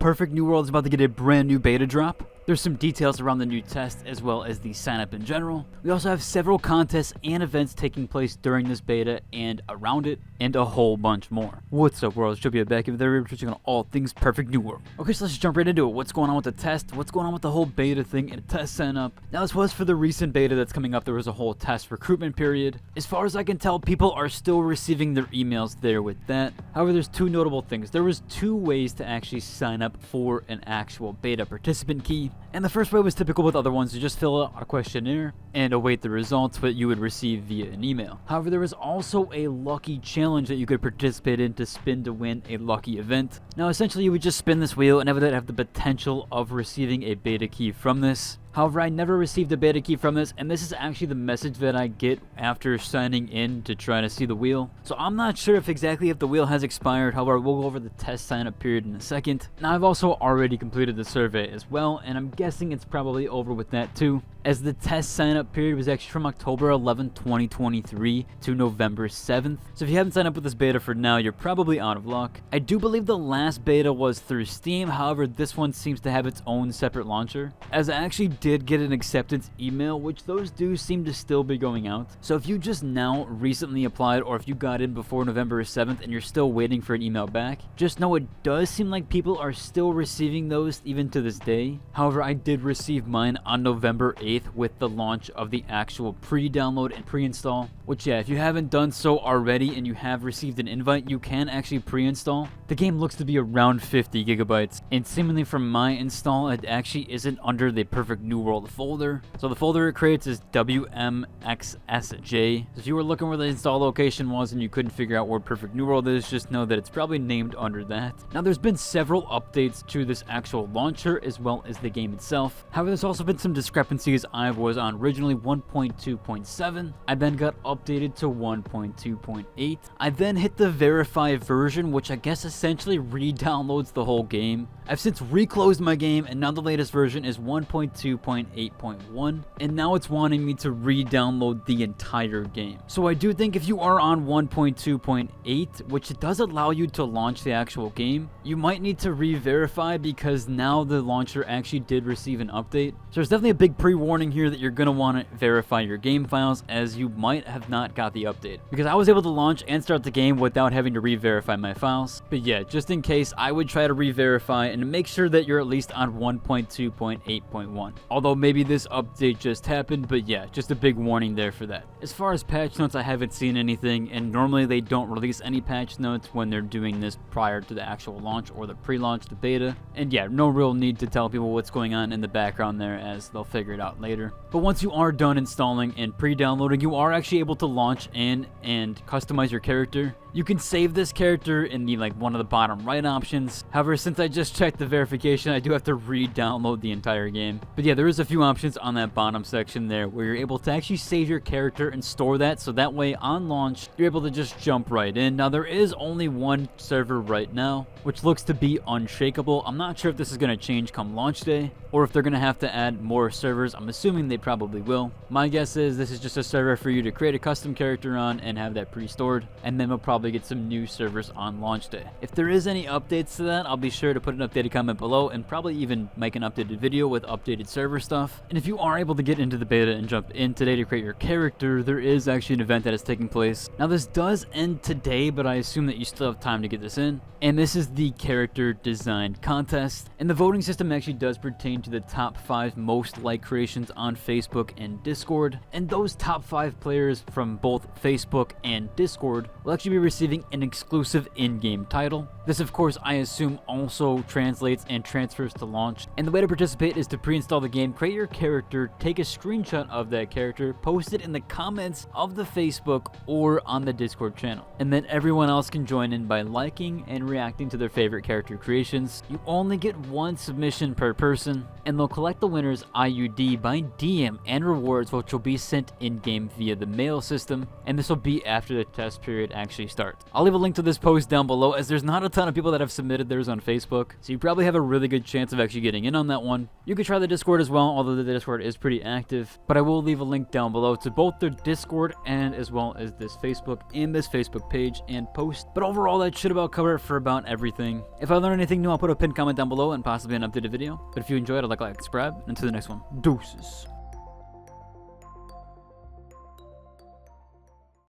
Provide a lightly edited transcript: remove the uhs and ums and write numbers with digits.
Perfect New World is about to get a brand new beta drop. There's some details around the new test as well as the sign up in general. We also have several contests and events taking place during this beta and around it, and a whole bunch more. What's up, world? It's Joe back in there, touching on all things Perfect New World. Okay, so let's just jump right into it. What's going on with the test? What's going on with the whole beta thing and test sign up? Now, this was for the recent beta that's coming up. There was a whole test recruitment period. As far as I can tell, people are still receiving their emails there with that. However, there's two notable things. There was two ways to actually sign up for an actual beta participant key. And the first way was typical with other ones. You just fill out a questionnaire and await the results that you would receive via an email. However, there was also a lucky challenge that you could participate in to spin to win a lucky event. Now, essentially, you would just spin this wheel and have the potential of receiving a beta key from this. However, I never received a beta key from this, and this is actually the message that I get after signing in to try to see the wheel. So I'm not sure if the wheel has expired. However, we'll go over the test sign up period in a second. Now, I've also already completed the survey as well, and I'm guessing it's probably over with that too, as the test sign up period was actually from October 11th, 2023 to November 7th. So if you haven't signed up with this beta for now, you're probably out of luck. I do believe the last beta was through Steam. However, this one seems to have its own separate launcher, as I actually did get an acceptance email, which those do seem to still be going out. So if you just now recently applied, or if you got in before November 7th and you're still waiting for an email back, just know it does seem like people are still receiving those even to this day. However, I did receive mine on November 8th with the launch of the actual pre-download and pre-install, which, yeah, if you haven't done so already and you have received an invite, you can actually pre-install. The game looks to be around 50 gigabytes, and seemingly from my install, it actually isn't under the Perfect New World folder. So the folder it creates is WMXSJ. So if you were looking where the install location was and you couldn't figure out where Perfect New World is, just know that it's probably named under that. Now, there's been several updates to this actual launcher as well as the game itself. However, there's also been some discrepancies. I was on originally 1.2.7. I then got updated to 1.2.8. I then hit the verify version, which I guess essentially re-downloads the whole game. I've since reclosed my game, and now the latest version is 1.2.8.1, and now it's wanting me to re-download the entire game. So I do think if you are on 1.2.8, which it does allow you to launch the actual game, you might need to re-verify, because now the launcher actually did receive an update. So there's definitely a big pre-warning here that you're going to want to verify your game files, as you might have not got the update, because I was able to launch and start the game without having to re-verify my files. But yeah, just in case, I would try to re-verify and make sure that you're at least on 1.2.8.1. Although maybe this update just happened, but yeah, just a big warning there for that. As far as patch notes, I haven't seen anything, and normally they don't release any patch notes when they're doing this prior to the actual launch or the pre-launch, the beta. And yeah, no real need to tell people what's going on in the background there, as they'll figure it out later. But once you are done installing and pre-downloading, you are actually able to launch in and customize your character. You can save this character in the one of the bottom right options. However, since I just checked the verification, I do have to re-download the entire game. But yeah, there is a few options on that bottom section there where you're able to actually save your character and store that, so that way on launch you're able to just jump right in. Now, there is only one server right now, which looks to be unshakable. I'm not sure if this is going to change come launch day, or if they're going to have to add more servers. I'm assuming they probably will. My guess is this is just a server for you to create a custom character on and have that pre-stored, and then we'll probably get some new servers on launch day. If there is any updates to that, I'll be sure to put an updated comment below, and probably even make an updated video with updated server stuff. And if you are able to get into the beta and jump in today to create your character, there is actually an event that is taking place. Now, this does end today, but I assume that you still have time to get this in. And this is the character design contest, and the voting system actually does pertain to the top 5 most liked creations on Facebook and Discord, and those top 5 players from both Facebook and Discord will actually be receiving an exclusive in-game title. This, of course, I assume also translates and transfers to launch, and the way to participate is to pre-install the game, create your character, take a screenshot of that character, post it in the comments of the Facebook or on the Discord channel, and then everyone else can join in by liking and reacting to their favorite character creations. You only get one submission per person, and they'll collect the winner's IUD by DM and rewards, which will be sent in-game via the mail system, and this will be after the test period actually start. I'll leave a link to this post down below, as there's not a ton of people that have submitted theirs on Facebook, so you probably have a really good chance of actually getting in on that one. You could try the Discord as well, although the Discord is pretty active, but I will leave a link down below to both their Discord and as well as this Facebook and this Facebook page and post. But overall, that should about cover it for about everything. If I learn anything new, I'll put a pinned comment down below and possibly an updated video. But if you enjoyed, I'd like to subscribe, and until the next one, deuces.